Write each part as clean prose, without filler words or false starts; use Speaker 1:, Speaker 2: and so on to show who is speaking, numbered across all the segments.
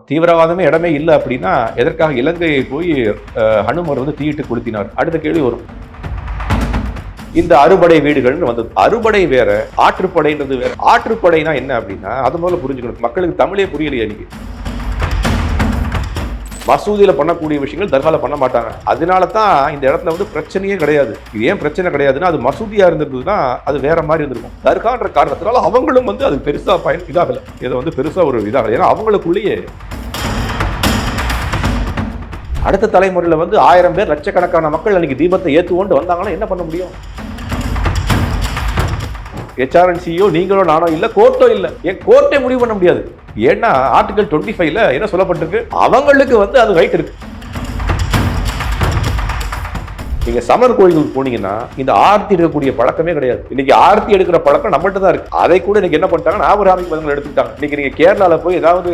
Speaker 1: தீவிரவாதமே இடமே இல்லை அப்படின்னா எதற்காக இலங்கையை போய் ஹனுமர் வந்து தீயிட்டு கொளுத்தினார்? அடுத்த கேள்வி வரும். இந்த அறுபடை வீடுகள்னு வந்தது. அறுபடை வேற, ஆற்றுப்படைன்றது வேற. ஆற்றுப்படைனா என்ன அப்படின்னா அது முதல்ல புரிஞ்சுக்கணும். மக்களுக்கு தமிழே புரியலையே. இன்னைக்கு மசூதியில பண்ணக்கூடிய விஷயங்கள் தர்கால பண்ண மாட்டாங்க. அதனால தான் இந்த இடத்துல வந்து பிரச்சனையே கிடையாது. இது ஏன் பிரச்சனை கிடையாதுன்னா அது மசூதியா இருந்திருந்ததுன்னா அது வேற மாதிரி இருந்திருக்கும். தர்கான்ற காரணத்தினால அவங்களும் வந்து அது பெருசா இதாகல. இதை வந்து பெருசா ஒரு இதாகல. ஏன்னா அவங்களுக்குள்ளேயே அடுத்த தலைமுறையில வந்து 1000 பேர் லட்சக்கணக்கான மக்கள் அன்னைக்கு தீபத்தை ஏற்றுக்கொண்டு வந்தாங்கன்னா என்ன பண்ண முடியும்? HRNCயோ நீங்களோ நானோ இல்ல, கோர்ட்டோ இல்ல. ஏன் கோர்ட்டே முடிவு பண்ண முடியாது? ஏன்னா ஆர்டிகல் 25ல என்ன சொல்லப்பட்டிருக்கு? அவங்களுக்கு வந்து அது ரைட் இருக்கு. நீங்க சமணர் கோயிலுக்கு போனீங்கன்னா இந்த ஆர்த்தி எடுக்கக்கூடிய பழக்கமே கிடையாது. இன்னைக்கு ஆர்த்தி எடுக்கிற பழக்கம் நம்மகிட்ட தான் இருக்கு. அதை கூட இன்னைக்கு என்ன பண்ணிட்டாங்க, ஆபிரகாமிக் மதங்கள் எடுத்துக்கிட்டாங்க. இன்னைக்கு நீங்க கேரளால போய் ஏதாவது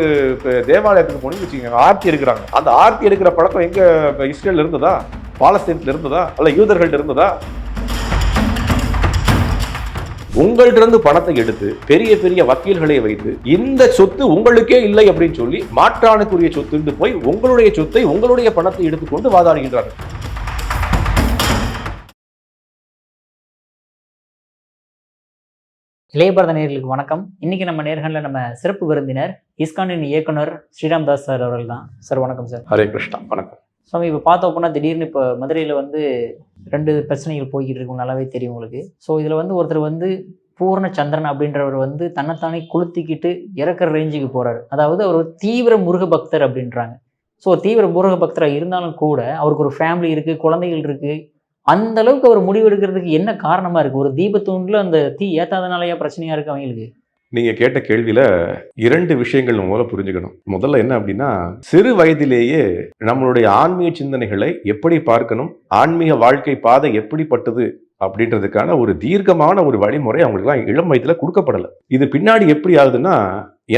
Speaker 1: தேவாலயத்துக்கு போனீங்கன்னு வச்சுக்கோங்க, ஆர்த்தி எடுக்கிறாங்க. அந்த ஆர்த்தி எடுக்கிற பழக்கம் எங்க இஸ்ரேல்ல இருந்ததா, பாலஸ்தீன்ல இருந்ததா, அல்ல யூதர்கள்ட்ட இருந்ததா? உங்கள்ட்ட இருந்து பணத்தை எடுத்து பெரிய பெரிய வக்கீல்களை வைத்து இந்த சொத்து உங்களுக்கே இல்லை அப்படின்னு சொல்லி மாற்றானுக்குரிய சொத்து போய் உங்களுடைய சொத்தை உங்களுடைய பணத்தை எடுத்துக்கொண்டு வாதாடுகின்றார்கள்.
Speaker 2: இளையபாரத நேயர்களுக்கு வணக்கம். இன்னைக்கு நம்ம நேர்காணல நம்ம சிறப்பு விருந்தினர் இஸ்கானின் இயக்குனர் ஸ்ரீராம் தாஸ் சார் அவர்கள் தான். சார் வணக்கம் சார்.
Speaker 1: ஹரே கிருஷ்ணா. வணக்கம்
Speaker 2: சாமி. இப்போ பார்த்தோம் அப்படின்னா திடீர்னு இப்போ மதுரையில் வந்து 2 பிரச்சனைகள் போய்கிட்டு இருக்கும், நல்லாவே தெரியும் உங்களுக்கு. ஸோ இதில் வந்து ஒருத்தர் வந்து பூர்ண சந்திரன் அப்படின்றவர் வந்து தன்னைத்தானே கொளுத்திக்கிட்டு இறக்குற ரேஞ்சுக்கு போகிறார். அதாவது அவர் தீவிர முருக பக்தர் அப்படின்றாங்க. ஸோ தீவிர முருக பக்தராக இருந்தாலும் கூட அவருக்கு ஒரு ஃபேமிலி இருக்குது, குழந்தைகள் இருக்குது. அந்த அளவுக்கு அவர் முடிவெடுக்கிறதுக்கு என்ன காரணமாக இருக்குது? ஒரு தீபத்தூண்டில் அந்த தீ ஏற்றாதனாலேயே பிரச்சனையாக இருக்குது அவங்களுக்கு?
Speaker 1: நீங்க கேட்ட கேள்வியில 2 விஷயங்கள் முதல்ல புரிஞ்சுக்கணும். முதல்ல என்ன அப்படின்னா, சிறு வயதிலேயே நம்மளுடைய ஆன்மீக சிந்தனைகளை எப்படி பார்க்கணும், ஆன்மீக வாழ்க்கை பாதை எப்படிப்பட்டது அப்படின்றதுக்கான ஒரு தீர்க்கமான ஒரு வழிமுறை அவங்களுக்குலாம் இளம் வயதுல கொடுக்கப்படலை. இது பின்னாடி எப்படி ஆகுதுன்னா,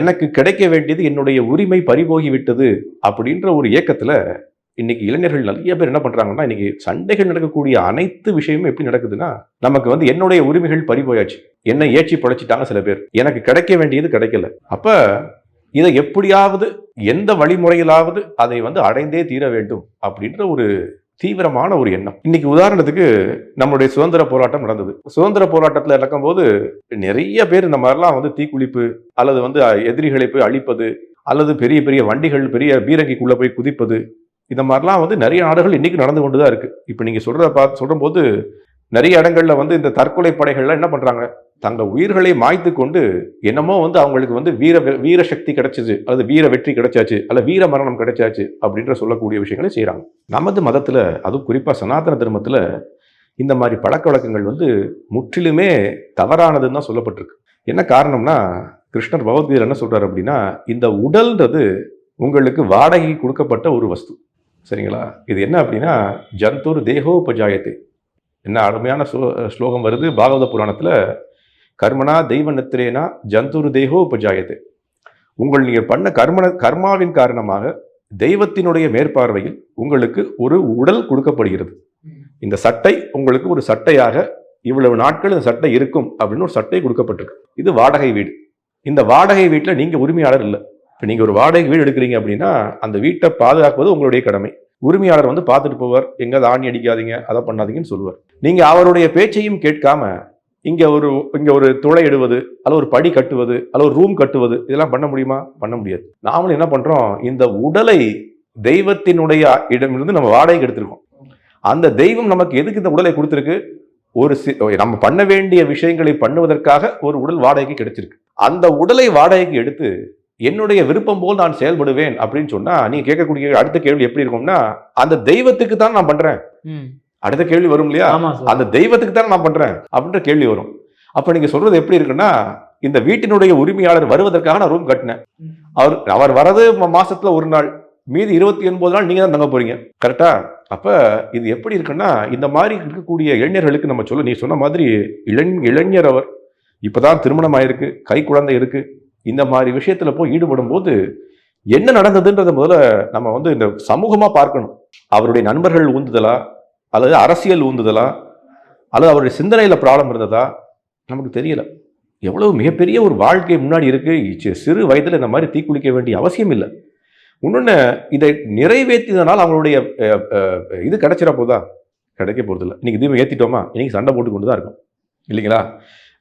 Speaker 1: எனக்கு கிடைக்க வேண்டியது என்னுடைய உரிமை பறிபோகி விட்டது அப்படின்ற ஒரு இயக்கத்துல இன்னைக்கு இளைஞர்கள் நிறைய பேர் என்ன பண்றாங்கன்னா, இன்னைக்கு சண்டைகள் நடக்கக்கூடிய அனைத்து விஷயமும் எப்படி நடக்குதுன்னா, நமக்கு வந்து என்னுடைய உரிமைகள் பறிபோயாச்சு, என்னை ஏற்றி படைச்சிட்டாங்க சில பேர், எனக்கு கிடைக்க வேண்டியது கிடைக்கல. அப்ப இதை எப்படியாவது எந்த வழிமுறையிலாவது அதை வந்து அடைந்தே தீர வேண்டும் அப்படின்ற ஒரு தீவிரமான ஒரு எண்ணம். இன்னைக்கு உதாரணத்துக்கு நம்மளுடைய சுதந்திர போராட்டம் நடந்தது. சுதந்திர போராட்டத்தில் நடக்கும்போது நிறைய பேர் இந்த மாதிரிலாம் வந்து தீக்குளிப்பு அல்லது வந்து எதிரிகளை போய் அழிப்பது அல்லது பெரிய பெரிய வண்டிகள் பெரிய பீரங்கிக்குள்ள போய் குதிப்பது, இந்த மாதிரிலாம் வந்து நிறைய நாடுகள் இன்னைக்கு நடந்து கொண்டு தான் இருக்கு. இப்போ நீங்க சொல்லும் போது நிறைய இடங்கள்ல வந்து இந்த தற்கொலை படைகள்லாம் என்ன பண்றாங்க, தங்கள் உயிர்களை மாய்த்து கொண்டு என்னமோ வந்து அவங்களுக்கு வந்து வீர சக்தி கிடைச்சிச்சு அல்லது வீர வெற்றி கிடைச்சாச்சு அல்ல வீர மரணம் கிடைச்சாச்சு அப்படின்ற சொல்லக்கூடிய விஷயங்களை செய்யறாங்க. நமது மதத்துல, அதுவும் குறிப்பா சனாதன தர்மத்துல இந்த மாதிரி பழக்க வழக்கங்கள் வந்து முற்றிலுமே தவறானதுன்னு தான் சொல்லப்பட்டிருக்கு. என்ன காரணம்னா, கிருஷ்ணர் பகவத்கீதை என்ன சொல்றாரு அப்படின்னா, இந்த உடல்ன்றது உங்களுக்கு வாடகை கொடுக்கப்பட்ட ஒரு வஸ்து. சரிங்களா? இது என்ன அப்படின்னா, ஜந்தூர் தேகோபஜாயத்தை, என்ன அருமையான ஸ்லோகம் வருது பாகவத புராணத்துல, கர்மனா தெய்வ நித்திரேனா ஜந்தூர் தேகோபஜாயத்தை. நீங்கள் பண்ண கர்மாவின் காரணமாக தெய்வத்தினுடைய மேற்பார்வையில் உங்களுக்கு ஒரு உடல் கொடுக்கப்படுகிறது. இந்த சட்டை உங்களுக்கு ஒரு சட்டையாக இவ்வளவு நாட்கள் இந்த சட்டை இருக்கும் அப்படின்னு ஒரு சட்டை கொடுக்கப்பட்டிருக்கு. இது வாடகை வீடு. இந்த வாடகை வீட்டில் நீங்க உரிமையாளர் இல்லை. இப்போ நீங்கள் ஒரு வாடகை வீடு எடுக்கிறீங்க அப்படின்னா அந்த வீட்டை பாதுகாப்பது உங்களுடைய கடமை. உரிமையாளர் வந்து பார்த்துட்டு போவார், எங்கேயாவது ஆணி அடிக்காதீங்க, அதை பண்ணாதீங்கன்னு சொல்லுவார். நீங்கள் அவருடைய பேச்சையும் கேட்காம இங்கே ஒரு துளை இடுவது அல்ல ஒரு படி கட்டுவது அல்ல ஒரு ரூம் கட்டுவது இதெல்லாம் பண்ண முடியுமா? பண்ண முடியாது. நாமளும் என்ன பண்ணுறோம், இந்த உடலை தெய்வத்தினுடைய இடமிருந்து நம்ம வாடகைக்கு எடுத்திருக்கோம். அந்த தெய்வம் நமக்கு எதுக்கு இந்த உடலை கொடுத்துருக்கு? நம்ம பண்ண வேண்டிய விஷயங்களை பண்ணுவதற்காக ஒரு உடல் வாடகைக்கு கிடைச்சிருக்கு. அந்த உடலை வாடகைக்கு எடுத்து என்னுடைய விருப்பம் போல் நான் செயல்படுவேன் அப்படின்னு சொன்னா நீங்க கேட்கக்கூடிய அடுத்த கேள்வி எப்படி இருக்கும்னா, அந்த தெய்வத்துக்கு தான் நான் பண்றேன். அடுத்த கேள்வி வரும் இல்லையா, அந்த தெய்வத்துக்கு தான் நான் பண்றேன் அப்படின்ற கேள்வி வரும். அப்ப நீங்க சொல்றது எப்படி இருக்குன்னா, இந்த வீட்டினுடைய உரிமையாளர் வருவதற்காக நான் ரூம் கட்டினேன். அவர் வரது மாசத்துல ஒரு நாள், மீதி 29 நாள் நீங்க தான் தங்க போறீங்க. கரெக்டா? அப்ப இது எப்படி இருக்குன்னா, இந்த மாதிரி இருக்கக்கூடிய இளைஞர்களுக்கு நம்ம நீ சொன்ன மாதிரி இளைஞர் அவர் இப்பதான் திருமணம் ஆயிருக்கு, கை குழந்தை இருக்கு, இந்த மாதிரி விஷயத்துல போய் ஈடுபடும் போது என்ன நடந்ததுன்றத முதல்ல நம்ம வந்து இந்த சமூகமா பார்க்கணும். அவருடைய நண்பர்கள் ஊந்துதலா அல்லது அரசியல் ஊந்துதலா அல்லது அவருடைய சிந்தனையில ப்ராப்ளம் இருந்ததா நமக்கு தெரியல. எவ்வளவு மிகப்பெரிய ஒரு வாழ்க்கை முன்னாடி இருக்கு. சிறு வயதுல இந்த மாதிரி தீக்குளிக்க வேண்டிய அவசியம் இல்லை. இன்னொன்னு, இதை நிறைவேற்றியதனால் அவங்களுடைய இது கிடைச்சிட போதா? கிடைக்க போறதில்ல. இன்னைக்கு தீபம் ஏத்திட்டோமா, இன்னைக்கு சண்டை போட்டு கொண்டு தான் இருக்கும், இல்லைங்களா?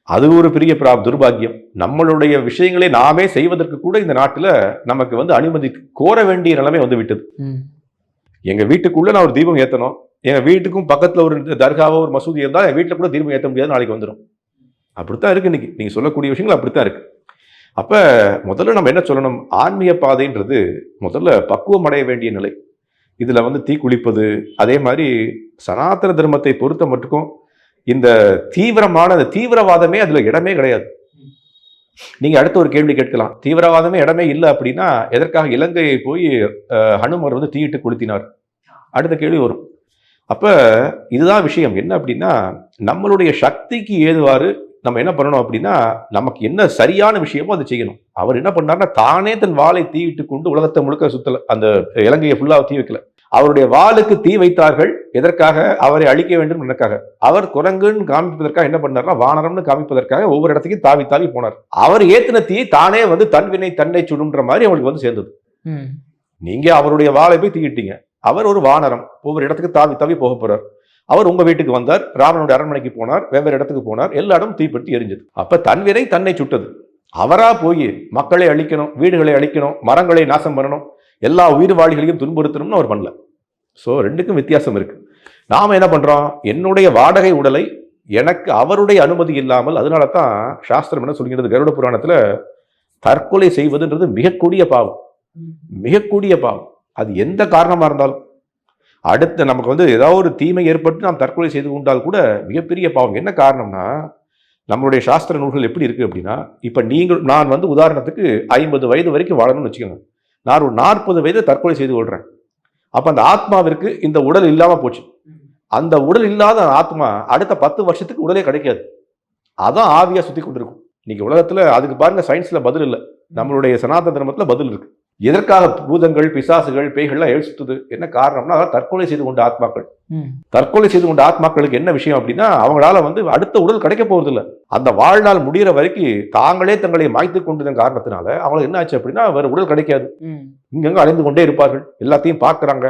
Speaker 1: அது ஒரு பெரிய துர்பாக்கியம். நம்மளுடைய விஷயங்களை நாமே செய்வதற்கு கூட இந்த நாட்டுல நமக்கு வந்து அனுமதி கோர வேண்டிய நிலைமை வந்து விட்டது. எங்க வீட்டுக்குள்ள நான் ஒரு தீபம் ஏத்தணும், எங்க வீட்டுக்கும் பக்கத்துல ஒரு தர்காவோ ஒரு மசூதி இருந்தா என் வீட்டுல கூட தீபம் ஏற்ற முடியாது, நாளைக்கு வந்துடும். அப்படித்தான் இருக்கு இன்னைக்கு. நீங்க சொல்லக்கூடிய விஷயங்கள் அப்படித்தான் இருக்கு. அப்ப முதல்ல நம்ம என்ன சொல்லணும், ஆன்மீக பாதைன்றது முதல்ல பக்குவம் அடைய வேண்டிய நிலை. இதுல வந்து தீக்குளிப்பது, அதே மாதிரி சனாதன தர்மத்தை பொறுத்த மட்டுக்கும் இந்த தீவிரவாதமே அதுல இடமே கிடையாது. நீங்க அடுத்த ஒரு கேள்வி கேட்கலாம், தீவிரவாதமே இடமே இல்லை அப்படின்னா எதற்காக இலங்கையை போய் ஹனுமர் வந்து தீயிட்டு கொளுத்தினார்? அடுத்த கேள்வி வரும். அப்ப இதுதான் விஷயம். என்ன அப்படின்னா, நம்மளுடைய சக்திக்கு ஏதுவாறு நம்ம என்ன பண்ணணும் அப்படின்னா, நமக்கு என்ன சரியான விஷயமோ அதை செய்யணும். அவர் என்ன பண்ணார்னா, தானே தன் வாளை தீயிட்டு கொண்டு உலகத்தை முழுக்க சுத்தல, அந்த இலங்கையை ஃபுல்லா தீ வைக்கல. அவருடைய வாளுக்கு தீ வைத்தார்கள். எதற்காக? அவரை அழிக்க வேண்டும் எனக்காக. அவர் குரங்குன்னு காமிப்பதற்காக என்ன பண்ணார்னா, வானரம்னு காமிப்பதற்காக ஒவ்வொரு இடத்துக்கும் தாவி தாவி போனார். அவர் ஏத்தின தீ தானே வந்து தன்வினை தன்னை சுடுன்ற மாதிரி அவங்களுக்கு வந்து சேர்ந்தது. நீங்க அவருடைய வாளை போய் தீயிட்டீங்க. அவர் ஒரு வானரம், ஒவ்வொரு இடத்துக்கு தாவி தாவி போக போறார். அவர் உங்க வீட்டுக்கு வந்தார், ராமனுடைய அரண்மனைக்கு போனார், வெவ்வேறு இடத்துக்கு போனார், எல்லா இடமும் தீப்பற்றி எரிஞ்சது. அப்ப தன்வினை தன்னை சுட்டது. அவரா போய் மக்களை அழிக்கணும், வீடுகளை அழிக்கணும், மரங்களை நாசம் பண்ணணும், எல்லா உயிர்வாளிகளையும் துன்புறுத்தணும்னு அவர் பண்ணல. ஸோ ரெண்டுக்கும் வித்தியாசம் இருக்கு. நாம என்ன பண்றோம், என்னுடைய வாடகை உடலை எனக்கு அவருடைய அனுமதி இல்லாமல், அதனால தான் சாஸ்திரம் என்ன சொல்கிறது, கருட புராணத்துல தற்கொலை செய்வதுன்றது மிகக்கூடிய பாவம், மிகக்கூடிய பாவம். அது எந்த காரணமா இருந்தாலும், அடுத்து நமக்கு வந்து ஏதாவது ஒரு தீமை ஏற்பட்டு நாம் தற்கொலை செய்து கொண்டால் கூட மிகப்பெரிய பாவம். என்ன காரணம்னா, நம்மளுடைய சாஸ்திர நூல்கள் எப்படி இருக்கு அப்படின்னா, இப்ப நான் வந்து உதாரணத்துக்கு 50 வயது வரைக்கும் வாழணும்னு வச்சுக்கோங்க. நான் ஒரு 40 வயது தற்கொலை செய்து கொள்றேன். அப்ப அந்த ஆத்மாவிற்கு இந்த உடல் இல்லாம போச்சு. அந்த உடல் இல்லாத ஆத்மா அடுத்த 10 வருஷத்துக்கு உடலே கிடைக்காது. அதான் ஆவியா சுத்தி கொண்டிருக்கும். இன்னைக்கு உலகத்துல அதுக்கு பாருங்க, சயின்ஸ்ல பதில் இல்லை, நம்மளுடைய சனாதன தர்மத்துல பதில் இருக்கு. எதற்காக பூதங்கள், பிசாசுகள், பேய்கள்லாம் எழுசுத்துது? என்ன காரணம்னா, தற்கொலை செய்து கொண்ட ஆத்மாக்கள். தற்கொலை செய்து கொண்ட ஆத்மாக்களுக்கு என்ன விஷயம் அப்படின்னா, அவங்களால வந்து அடுத்த உடல் கிடைக்க போறது இல்லை. அந்த வாழ்நாள் முடிகிற வரைக்கும் தாங்களே தங்களை மாய்த்து கொண்டதன் காரணத்தினால அவங்களுக்கு என்ன ஆச்சு அப்படின்னா, வேற உடல் கிடைக்காது. இங்கங்க அலைந்து கொண்டே இருப்பார்கள். எல்லாத்தையும் பார்க்கறாங்க,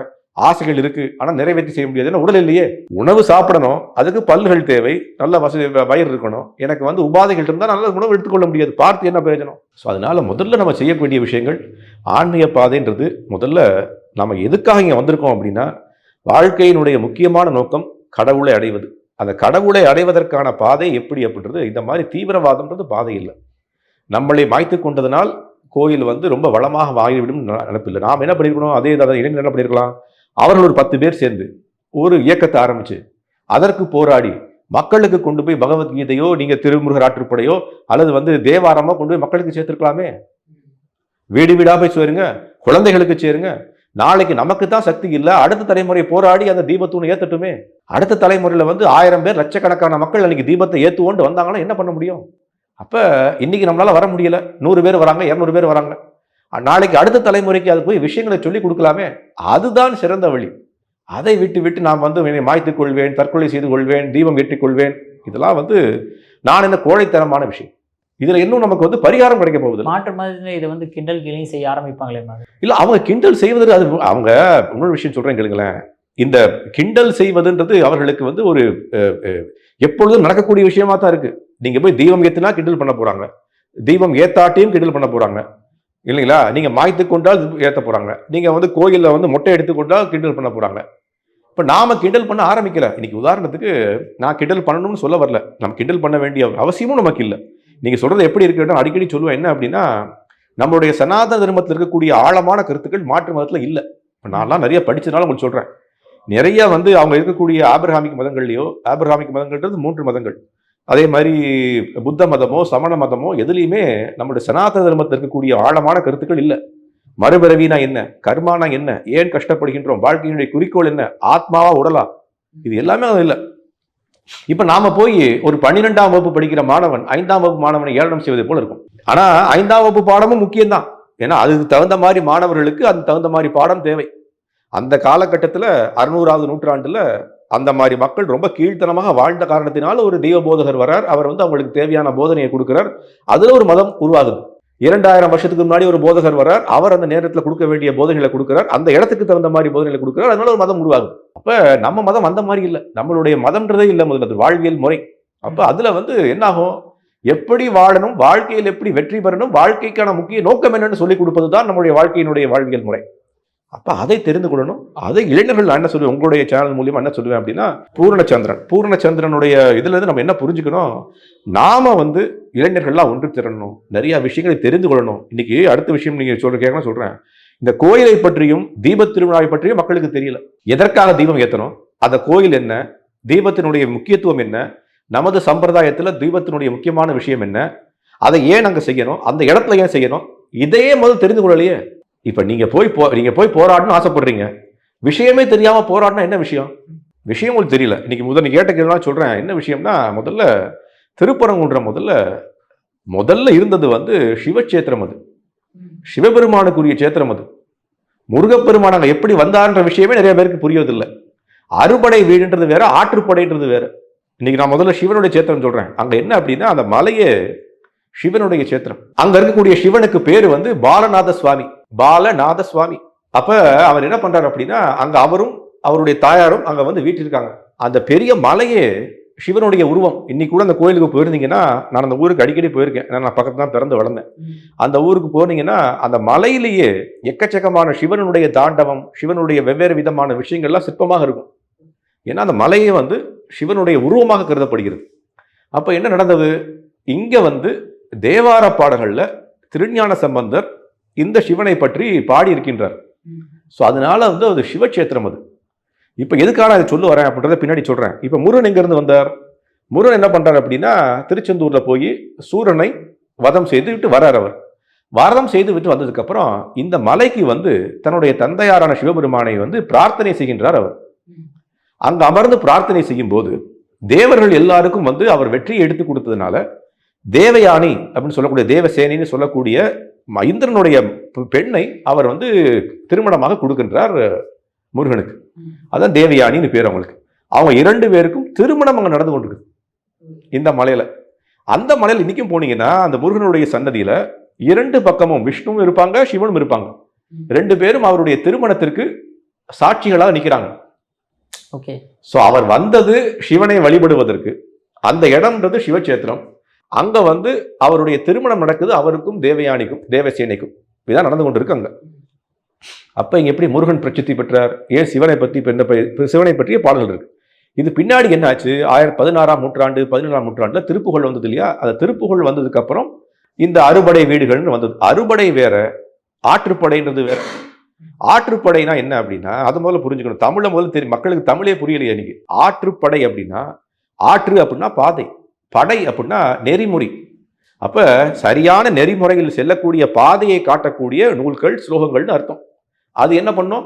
Speaker 1: ஆசைகள் இருக்கு, ஆனா நிறைவேற்றி செய்ய முடியாது. ஏன்னா உடல் இல்லையே. உணவு சாப்பிடணும், அதுக்கு பல்லுகள் தேவை, நல்ல வசதி, வயிறு இருக்கணும். எனக்கு வந்து உபாதைகள் இருந்தால் நல்ல உணவு எடுத்துக்கொள்ள முடியாது. பார்த்து என்ன பிரயோஜனம்? ஸோ அதனால முதல்ல நம்ம செய்யக்கூடிய விஷயங்கள், ஆன்மீக பாதைன்றது முதல்ல நம்ம எதுக்காக இங்கே வந்திருக்கோம் அப்படின்னா, வாழ்க்கையினுடைய முக்கியமான நோக்கம் கடவுளை அடைவது. அந்த கடவுளை அடைவதற்கான பாதை எப்படி அப்படின்றது, இந்த மாதிரி தீவிரவாதம்ன்றது பாதை இல்லை. நம்மளை மாய்த்து கொண்டதனால் கோயில் வந்து ரொம்ப வளமாக வாங்கிவிடும் நினைப்பில்லை. நாம் என்ன பண்ணியிருக்கணும், அதே இளைஞர் என்ன பண்ணியிருக்கலாம், அவர்கள் ஒரு 10 பேர் சேர்ந்து ஒரு இயக்கத்தை ஆரம்பிச்சு அதற்கு போராடி மக்களுக்கு கொண்டு போய் பகவத்கீதையோ, நீங்க திருமுருகர் ஆற்றுப்படையோ அல்லது வந்து தேவாரமோ கொண்டு போய் மக்களுக்கு சேர்த்திருக்கலாமே. வீடு வீடா போய் சேருங்க, குழந்தைகளுக்கு சேருங்க. நாளைக்கு நமக்கு தான் சக்தி இல்லை, அடுத்த தலைமுறை போராடி அந்த தீபத்தூணை ஏத்தட்டுமே. அடுத்த தலைமுறையில வந்து 1000 பேர், லட்சக்கணக்கான மக்கள் அன்னைக்கு தீபத்தை ஏத்துவோண்டு வந்தாங்கன்னா என்ன பண்ண முடியும்? அப்ப இன்னைக்கு நம்மளால வர முடியல, 100 பேர் வராங்க, 200 பேர் வராங்க. நாளைக்கு அடுத்த தலைமுறைக்கு அது போய் விஷயங்களை சொல்லி கொடுக்கலாமே. அதுதான் சிறந்த வழி. அதை விட்டு விட்டு நான் வந்து மாய்த்துக் கொள்வேன், தற்கொலை செய்து கொள்வேன், தீபம் ஏற்றிக் கொள்வேன், இதெல்லாம் வந்து நான் என்ன கோழைத்தனமான விஷயம். இதுல இன்னும் நமக்கு வந்து பரிகாரம் கிடைக்க போகுது.
Speaker 2: மாற்று மாதிரி இதை வந்து கிண்டல் கேலியும் செய்ய ஆரம்பிப்பாங்களே.
Speaker 1: இல்ல, அவங்க கிண்டல் செய்வதற்கு அது அவங்க இன்னொரு விஷயம் சொல்றேன் கேளுங்களேன். இந்த கிண்டல் செய்வதுன்றது அவர்களுக்கு வந்து ஒரு எப்பொழுதும் நடக்கக்கூடிய விஷயமா தான் இருக்கு. நீங்க போய் தீபம் ஏத்தினா கிண்டல் பண்ண போறாங்க, தீபம் ஏத்தாட்டியும் கிண்டல் பண்ண போறாங்க, இல்லைங்களா? நீங்க மாய்த்து கொண்டால் ஏத்த போறாங்க, நீங்க வந்து கோயில்ல வந்து மொட்டை எடுத்துக்கொண்டால் கிண்டல் பண்ண போறாங்க. இப்ப நாம கிண்டல் பண்ண ஆரம்பிக்கல. இன்னைக்கு உதாரணத்துக்கு நான் கிண்டல் பண்ணணும்னு சொல்ல வரல, நம்ம கிண்டல் பண்ண வேண்டிய அவசியமும் நமக்கு இல்லை. நீங்க சொல்றது எப்படி இருக்கு, அடிக்கடி சொல்லுவேன். என்ன அப்படின்னா, நம்மளுடைய சனாதன தர்மத்தில் இருக்கக்கூடிய ஆழமான கருத்துக்கள் மாற்று மதத்துல இல்லை. நான்லாம் நிறைய படிச்சதுனால உங்களுக்கு சொல்றேன். நிறைய வந்து அவங்க இருக்கக்கூடிய ஆபிரகாமிக் மதங்கள்லயோ, ஆபிரகாமிக் மதங்கள்ன்றது 3 மதங்கள், அதே மாதிரி புத்த மதமோ சமண மதமோ எதுலையுமே நம்மளுடைய சனாதன தர்மத்தில் இருக்கக்கூடிய ஆழமான கருத்துக்கள் இல்லை. மறுபிறவினா என்ன, கர்மானா என்ன, ஏன் கஷ்டப்படுகின்றோம், வாழ்க்கையினுடைய குறிக்கோள் என்ன, ஆத்மாவா உடலா, இது எல்லாமே இல்லை. இப்ப நாம போய் ஒரு 12ஆம் வகுப்பு படிக்கிற மாணவன் 5ஆம் வகுப்பு மாணவனை ஏளனம் செய்வதை போல இருக்கும். ஆனா 5ஆம் வகுப்பு பாடமும் முக்கியம்தான். ஏன்னா அதுக்கு தகுந்த மாதிரி மாணவர்களுக்கு அது தகுந்த மாதிரி பாடம் தேவை. அந்த காலகட்டத்தில் 600வது நூற்றாண்டுல அந்த மாதிரி மக்கள் ரொம்ப கீழ்த்தனமாக வாழ்ந்த காரணத்தினால ஒரு தெய்வ போதகர் வரார். அவர் வந்து அவங்களுக்கு தேவையான போதனையை கொடுக்கிறார். அதுல ஒரு மதம் உருவாகுது. 2000 வருஷத்துக்கு முன்னாடி ஒரு போதகர் வர்றார், அவர் அந்த நேரத்தில் கொடுக்க வேண்டிய போதனைகளை கொடுக்கிறார், அந்த இடத்துக்கு தகுந்த மாதிரி போதனைகளை கொடுக்கிறார், அதனால ஒரு மதம் உருவாகுது. அப்ப நம்ம மதம் அந்த மாதிரி இல்லை, நம்மளுடைய மதம்ன்றதே இல்லை, முதல்ல அது வாழ்வியல் முறை. அப்ப அதுல என்ன ஆகும், எப்படி வாழணும், வாழ்க்கையில் எப்படி வெற்றி பெறணும், வாழ்க்கைக்கான முக்கிய நோக்கம் என்னன்னு சொல்லிக் கொடுப்பது தான் நம்முடைய வாழ்க்கையினுடைய வாழ்வியல் முறை. அப்ப அதை தெரிந்து கொள்ளணும். அதை இளைஞர்கள் நான் என்ன சொல்லுவேன், உங்களுடைய சேனல் மூலியமா என்ன சொல்லுவேன் அப்படின்னா, பூர்ணச்சந்திரனுடைய இதுல இருந்து நம்ம என்ன புரிஞ்சுக்கணும், நாம இளைஞர்கள்லாம் ஒன்று திரணும், நிறைய விஷயங்களை தெரிந்து கொள்ளணும். இன்னைக்கு அடுத்த விஷயம் நீங்க கேட்கணும் சொல்றேன், இந்த கோயிலை பற்றியும் தீப திருவிழாவை பற்றியும் மக்களுக்கு தெரியல. எதற்காக தீபம் ஏற்றணும், அந்த கோயில் என்ன, தீபத்தினுடைய முக்கியத்துவம் என்ன, நமது சம்பிரதாயத்துல தீபத்தினுடைய முக்கியமான விஷயம் என்ன, அதை ஏன் அங்க செய்யணும், அந்த இடத்துல ஏன் செய்யணும், இதையே முதல் தெரிந்து கொள்ளலையே. இப்ப நீங்க போய் போராடணும்னு ஆசைப்படுறீங்க, விஷயமே தெரியாம போராடினா என்ன விஷயம், விஷயம் உங்களுக்கு தெரியல. இன்னைக்கு முதல்ல கேட்ட கேள்வி சொல்றேன், என்ன விஷயம்னா, முதல்ல திருப்பரங்குன்றம் முதல்ல இருந்தது சிவக்ஷேத்திரம், அது சிவபெருமானுக்குரிய சேத்திரம், அது முருகப்பெருமான் அங்க எப்படி வந்தார்ன்ற விஷயமே நிறைய பேருக்கு புரியவதில்லை. அறுபடை வீடுன்றது வேற, ஆற்றுப்படைன்றது வேற. இன்னைக்கு நான் முதல்ல சிவனுடைய சேத்திரம் சொல்றேன். அங்க என்ன அப்படின்னா, அந்த மலையே சிவனுடைய சேத்திரம். அங்க இருக்கக்கூடிய சிவனுக்கு பேரு பாலநாத சுவாமி. அப்ப அவர் என்ன பண்றாரு அப்படின்னா, அங்க அவரும் அவருடைய தாயாரும் அங்க வீட்டிருக்காங்க. அந்த பெரிய மலையே சிவனுடைய உருவம். இன்னைக்கு கூட அந்த கோயிலுக்கு போயிருந்தீங்கன்னா, நான் அந்த ஊருக்கு அடிக்கடி போயிருக்கேன், நான் பக்கத்துல தான் பிறந்து வளர்ந்தேன். அந்த ஊருக்கு போனீங்கன்னா அந்த மலையிலேயே எக்கச்சக்கமான சிவனுடைய தாண்டவம், சிவனுடைய வெவ்வேறு விதமான விஷயங்கள்லாம் சிற்பமாக இருக்கும். ஏன்னா அந்த மலையே சிவனுடைய உருவமாக கருதப்படுகிறது. அப்ப என்ன நடந்தது, இங்க தேவார பாடல்கள்ல திருஞான சம்பந்தர் இந்த சிவனை பற்றி பாடி இருக்கின்றார். ஸோ அதனால அது சிவக்ஷேத்திரம். அது இப்ப எதுக்காக அதை சொல்ல வரேன் அப்படின்றத பின்னாடி சொல்றேன். இப்ப முருகன் எங்க இருந்து வந்தார், முருகன் என்ன பண்றாரு அப்படின்னா, திருச்செந்தூர்ல போய் சூரனை வதம் செய்து விட்டு வர்றார். அவர் வதம் செய்து விட்டு வந்ததுக்கு அப்புறம் இந்த மலைக்கு தன்னுடைய தந்தையாரான சிவபெருமானை பிரார்த்தனை செய்கின்றார். அவர் அங்க அமர்ந்து பிரார்த்தனை செய்யும் போது தேவர்கள் எல்லாருக்கும் அவர் வெற்றியை எடுத்து கொடுத்ததுனால தேவயானி அப்படின்னு சொல்லக்கூடிய தேவசேனின்னு சொல்லக்கூடிய இந்திரனுடைய பெண்ணை அவர் திருமணமாக கொடுக்கின்றார் முருகனுக்கு. அதான் தேவயானின்னு பேர் அவங்களுக்கு. அவங்க 2 பேருக்கும் திருமணம் அங்க நடந்து கொண்டிருக்கு இந்த மலையில. அந்த மலையில இன்னைக்கும் போனீங்கன்னா அந்த முருகனுடைய சன்னதியில 2 பக்கமும் விஷ்ணுவும் இருப்பாங்க, சிவனும் இருப்பாங்க. 2 பேரும் அவருடைய திருமணத்திற்கு சாட்சிகளாக நிற்கிறாங்க.
Speaker 2: ஓகே. சோ
Speaker 1: அவர் வந்தது சிவனை வழிபடுவதற்கு. அந்த இடம்ன்றது சிவக்ஷேத்திரம். அங்க அவருடைய திருமணம் நடக்குது, அவருக்கும் தேவயானிக்கும் தேவசேனைக்கும். இதான் நடந்து கொண்டிருக்கு அங்க. அப்ப இங்க எப்படி முருகன் பிரசித்தி பெற்றார், ஏன் சிவனை பற்றிய பாடல்கள் இருக்கு. இது பின்னாடி என்ன ஆச்சு, 16ஆம் நூற்றாண்டு 17ஆம் நூற்றாண்டுல திருப்புகழ் வந்தது இல்லையா. அந்த திருப்புகழ் வந்ததுக்கு அப்புறம் இந்த அறுபடை வீடுகள்னு வந்தது. அறுபடை வேற, ஆற்றுப்படைன்றது வேற. ஆற்றுப்படைனா என்ன அப்படின்னா, அது முதல்ல புரிஞ்சுக்கணும். தமிழை முதல்ல தெரியும், மக்களுக்கு தமிழே புரியலையே இன்னைக்கு. ஆற்றுப்படை அப்படின்னா, ஆற்று அப்படின்னா பாதை, படை அப்படின்னா நெறிமுறை. அப்ப சரியான நெறிமுறையில் செல்லக்கூடிய பாதையை காட்டக்கூடிய நூல்கள், ஸ்லோகங்கள்னு அர்த்தம். அது என்ன பண்ணும்,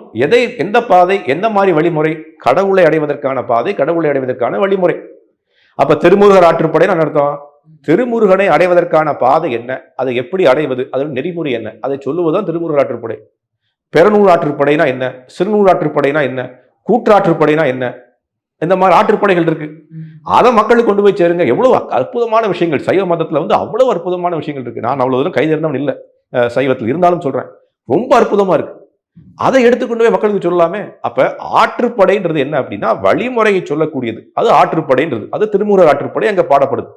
Speaker 1: எந்த பாதை, எந்த மாதிரி வழிமுறை, கடவுளை அடைவதற்கான பாதை, கடவுளை அடைவதற்கான வழிமுறை. அப்ப திருமுருகர் ஆற்றுப்படைன்னு அர்த்தம், திருமுருகனை அடைவதற்கான பாதை என்ன, அதை எப்படி அடைவது, அதன் நெறிமுறை என்ன, அதை சொல்லுவதுதான் திருமுருகர் ஆற்றுப்படை. பெருநூல் ஆற்றுப்படைனா என்ன, சிறுநூல் ஆற்றுப்படைனா என்ன, கூற்றாற்றுப்படைனா என்ன, இந்த மாதிரி ஆற்றுப்படைகள் இருக்கு. அதை மக்களுக்கு கொண்டு போய் சேருங்க. எவ்வளவு அற்புதமான விஷயங்கள் சைவ மதத்துல அவ்வளவு அற்புதமான விஷயங்கள் இருக்கு. நான் அவ்வளவு தூரம் கைதேர்ந்தவன் இல்லை சைவத்தில், இருந்தாலும் சொல்றேன், ரொம்ப அற்புதமா இருக்கு. அதை எடுத்துக்கொண்டு போய் மக்களுக்கு சொல்லலாமே. அப்ப ஆற்றுப்படைன்றது என்ன அப்படின்னா, வழிமுறையை சொல்லக்கூடியது. அது ஆற்றுப்படைன்றது, அது திருமுருகர் ஆற்றுப்படை அங்க பாடப்படுது.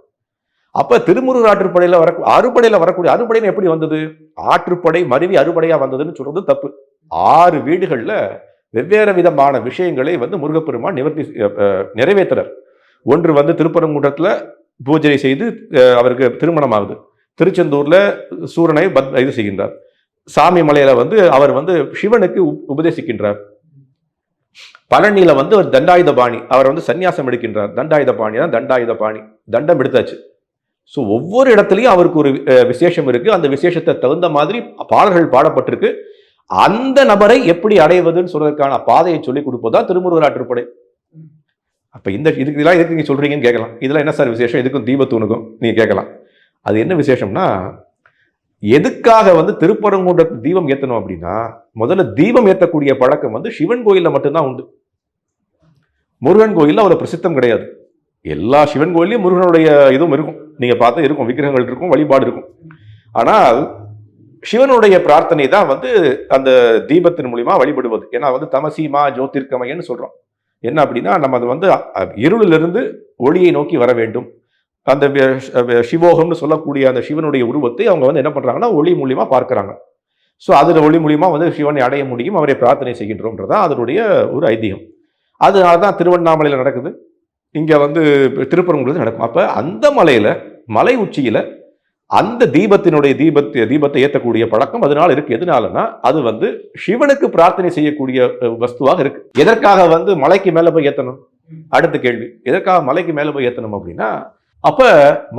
Speaker 1: அப்ப திருமுருகர் ஆற்றுப்படையில அறுபடையில வரக்கூடிய, அறுபடைன்னு எப்படி வந்தது, ஆற்றுப்படை மருவி அறுபடையா வந்ததுன்னு சொல்றது தப்பு. 6 வீடுகள்ல வெவ்வேறு விதமான விஷயங்களை முருகப்பெருமான் நிறைவேற்றுறார். ஒன்று திருப்பரங்குன்றத்துல பூஜை செய்து அவருக்கு திருமணம் ஆகுது. திருச்செந்தூர்ல சூரனை இது செய்கின்றார். சாமி மலையில அவர் சிவனுக்கு உபதேசிக்கின்றார். பழனியில அவர் தண்டாயுதபாணி, அவர் சன்னியாசம் எடுக்கின்றார். தண்டாயுதபாணி தான் தண்டாயுதபாணி, தண்டம் எடுத்தாச்சு. ஸோ ஒவ்வொரு இடத்துலையும் அவருக்கு ஒரு விசேஷம் இருக்கு. அந்த விசேஷத்தை தகுந்த மாதிரி பாடல்கள் பாடப்பட்டிருக்கு. அந்த நபரை எப்படி அடைவதுன்னு சொல்றதுக்கான பாதையை சொல்லிக் கொடுப்பதுதான் திருமுருகர் ஆற்றுப்படை. அப்ப இதெல்லாம் எதுக்கு நீங்க சொல்றீங்கன்னு கேட்கலாம். இதெல்லாம் என்ன சார் விசேஷம், இதுக்கும் தீபத்தூணுக்கும் நீங்க கேட்கலாம். அது என்ன விசேஷம்னா, எதுக்காக திருப்பரங்குன்ற தீபம் ஏற்றணும் அப்படின்னா, முதல்ல தீபம் ஏற்றக்கூடிய பழக்கம் சிவன் கோயில்ல மட்டும்தான் உண்டு. முருகன் கோயில்ல அவ்வளவு பிரசித்தம் கிடையாது. எல்லா சிவன் கோயிலையும் முருகனுடைய இதுவும் இருக்கும், நீங்க பார்த்தா இருக்கும், விக்கிரகங்கள் இருக்கும், வழிபாடு இருக்கும். ஆனால் சிவனுடைய பிரார்த்தனை தான் வந்து அந்த தீபத்தின் மூலியமா வழிபடுவது. ஏன்னா வந்து தமசிமா ஜோதிர்கமயன்னு சொல்றோம். என்ன அப்படின்னா நம்ம அது வந்து இருளிலிருந்து ஒளியை நோக்கி வர வேண்டும். அந்த சிவோகம்னு சொல்லக்கூடிய அந்த சிவனுடைய உருவத்தை அவங்க வந்து என்ன பண்றாங்கன்னா ஒளி மூலியமா பார்க்கிறாங்க. ஸோ அதில் ஒளி மூலியமா வந்து சிவனை அடைய முடியும், அவரை பிரார்த்தனை செய்கின்றோம்ன்றதான் அதனுடைய ஒரு ஐதீகம். அதனால தான் திருவண்ணாமலையில் நடக்குது, இங்க வந்து திருப்பரங்குன்றம் நடக்கும். அப்ப அந்த மலையில, மலை உச்சியில அந்த தீபத்தை ஏற்றக்கூடிய பழக்கம் அதனால இருக்கு. எதனாலன்னா அது வந்து சிவனுக்கு பிரார்த்தனை செய்யக்கூடிய வஸ்துவாக இருக்கு. எதற்காக வந்து மலைக்கு மேல போய் ஏத்தணும்? அடுத்த கேள்வி, எதற்காக மலைக்கு மேல போய் ஏத்தணும் அப்படின்னா, அப்ப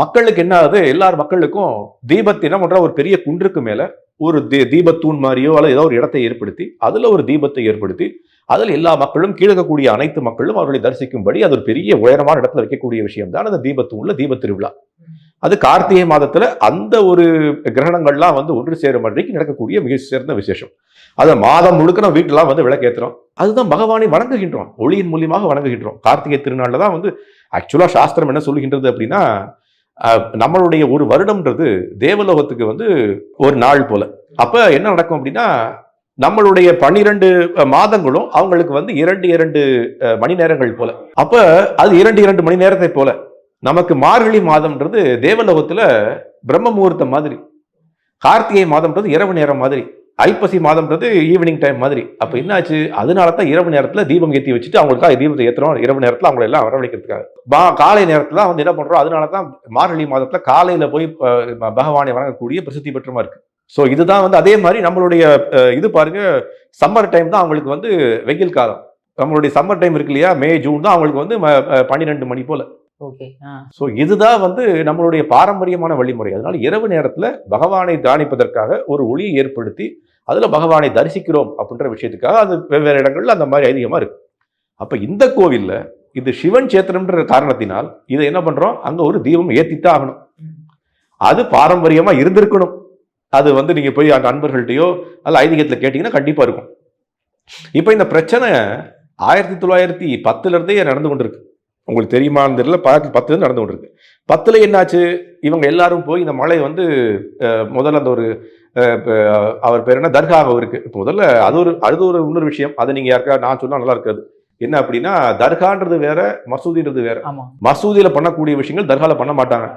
Speaker 1: மக்களுக்கு என்ன ஆகுது, எல்லார் மக்களுக்கும் தீபத்தை என்ன பண்ற, ஒரு பெரிய குன்றுக்கு மேல ஒரு தீபத்தூண் மாதிரியோ அல்லது ஏதோ ஒரு இடத்தை ஏற்படுத்தி அதுல ஒரு தீபத்தை ஏற்படுத்தி அதில் எல்லா மக்களும், கீழக்கூடிய அனைத்து மக்களும் அவர்களை தரிசிக்கும்படி அது ஒரு பெரிய உயரமான இடத்துல வைக்கக்கூடிய விஷயம் தான் அந்த தீபத்தூண்ல தீப திருவிழா. அது கார்த்திகை மாதத்துல அந்த ஒரு கிரகணங்கள்லாம் வந்து ஒன்று சேரும் அன்றைக்கு நடக்கக்கூடிய மிக சிறந்த விசேஷம். அதை மாதம் முழுக்க நம்ம வீட்டுலாம் வந்து விளக்கேற்றுறோம். அதுதான் பகவானை வணங்குகின்றோம், ஒளியின் மூலியமாக வணங்குகின்றோம். கார்த்திகை திருநாள்ல தான் வந்து ஆக்சுவலா சாஸ்திரம் என்ன சொல்லுகின்றது அப்படின்னா, நம்மளுடைய ஒரு வருடம்ன்றது தேவலோகத்துக்கு வந்து ஒரு நாள் போல. அப்ப என்ன நடக்கும் அப்படின்னா, நம்மளுடைய 12 மாதங்களும் அவங்களுக்கு வந்து 2 மணி நேரங்கள் போல. அப்ப அது 2 மணி நேரத்தை போல. நமக்கு மார்கழி மாதம்ன்றது தேவலோகத்துல பிரம்ம முகூர்த்தம் மாதிரி, கார்த்திகை மாதம்ன்றது இரவு நேரம் மாதிரி, ஐப்பசி மாதம்ன்றது ஈவினிங் டைம் மாதிரி. அப்ப என்னாச்சு, அதனால தான் இரவு நேரத்துல தீபம் ஏற்றி வச்சுட்டு அவங்களுக்காக தீபத்தை ஏற்றுறோம். இரவு நேரத்துல அவங்களை எல்லாம் வரவழைக்கிறதுக்காக காலை நேரத்துல வந்து என்ன பண்றோம், அதனால தான் மார்கழி மாதத்துல காலையில போய் பகவானை வணங்கக்கூடிய பிரசித்தி பெற்றமா இருக்கு. ஸோ இதுதான் வந்து அதே மாதிரி நம்மளுடைய இது பாருங்க, சம்மர் டைம் தான் அவங்களுக்கு வந்து வெயில் காலம். நம்மளுடைய சம்மர் டைம் இருக்கு இல்லையா, மே ஜூன் தான் அவங்களுக்கு வந்து 12 மணி போல. ஸோ இதுதான் வந்து நம்மளுடைய பாரம்பரியமான வழிமுறை. அதனால இரவு நேரத்துல பகவானை தியானிப்பதற்காக ஒரு ஒளியை ஏற்படுத்தி அதுல பகவானை தரிசிக்கிறோம் அப்படின்ற விஷயத்துக்காக அது வெவ்வேறு இடங்கள்ல அந்த மாதிரி ஐதீகமா இருக்கு. அப்ப இந்த கோவில்ல இது சிவன் சேத்திரம்ன்ற காரணத்தினால் இதை என்ன பண்றோம், அங்க ஒரு தீபம் ஏத்தித்தான் ஆகணும். அது பாரம்பரியமா இருந்திருக்கணும். அது வந்து நீங்க போய் அந்த நண்பர்கள்ட்டையோ அல்ல ஐதீகத்துல கேட்டீங்கன்னா கண்டிப்பா இருக்கும். இப்ப இந்த பிரச்சனை 1910 இருந்தே நடந்து கொண்டிருக்கு. உங்களுக்கு தெரியுமான்னு தெரியல, 10 நடந்து கொண்டிருக்கு. 10 என்னாச்சு, இவங்க எல்லாரும் போய் இந்த மலை வந்து முதல்ல அந்த ஒரு அவர் பேர் என்ன, தர்காவை இருக்கு. இப்போ முதல்ல அது ஒரு இன்னொரு விஷயம். அதை நீங்க யாருக்கா நான் சொன்னா நல்லா இருக்காது. என்ன அப்படின்னா, தர்கான்றது வேற, மசூதின்றது வேற. மசூதியில பண்ணக்கூடிய விஷயங்கள் தர்கால பண்ண மாட்டாங்க.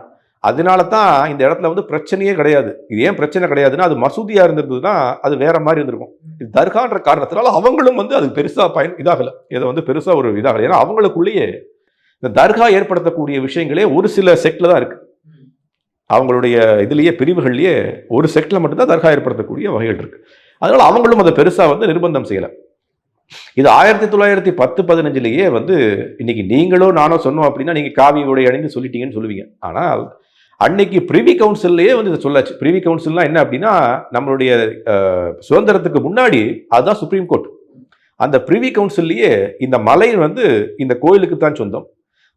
Speaker 1: அதனால தான் இந்த இடத்துல வந்து பிரச்சனையே கிடையாது. இது ஏன் பிரச்சனை கிடையாதுன்னா, அது மசூதியா இருந்திருந்ததுன்னா அது வேற மாதிரி இருந்திருக்கும். இது தர்கான்ற காரணத்தினால அவங்களும் வந்து அது பெருசா இதாகல, இதை வந்து பெருசா ஒரு இதாகல. ஏன்னா அவங்களுக்குள்ளேயே இந்த தர்கா ஏற்படுத்தக்கூடிய விஷயங்களே ஒரு சில செக்ட்ல தான் இருக்கு. அவங்களுடைய இதுலயே பிரிவுகள்லயே ஒரு செக்ட்ல மட்டும்தான் தர்கா ஏற்படுத்தக்கூடிய வகைகள் இருக்கு. அதனால அவங்களும் அதை பெருசா வந்து நிர்பந்தம் செய்யல. இது 1910-15 வந்து இன்னைக்கு நீங்களோ நானோ சொன்னோம் அப்படின்னா நீங்க காவி உடை அணிந்து சொல்லிட்டீங்கன்னு சொல்லுவீங்க. ஆனால் அன்னைக்கு பிரிவி கவுன்சில்லையே வந்து இதை சொல்லாச்சு. பிரிவி கவுன்சில்னா என்ன அப்படின்னா, நம்மளுடைய சுதந்திரத்துக்கு முன்னாடி அதுதான் சுப்ரீம் கோர்ட். அந்த பிரிவி கவுன்சில்லையே இந்த மலை வந்து இந்த கோயிலுக்கு தான் சொந்தம்,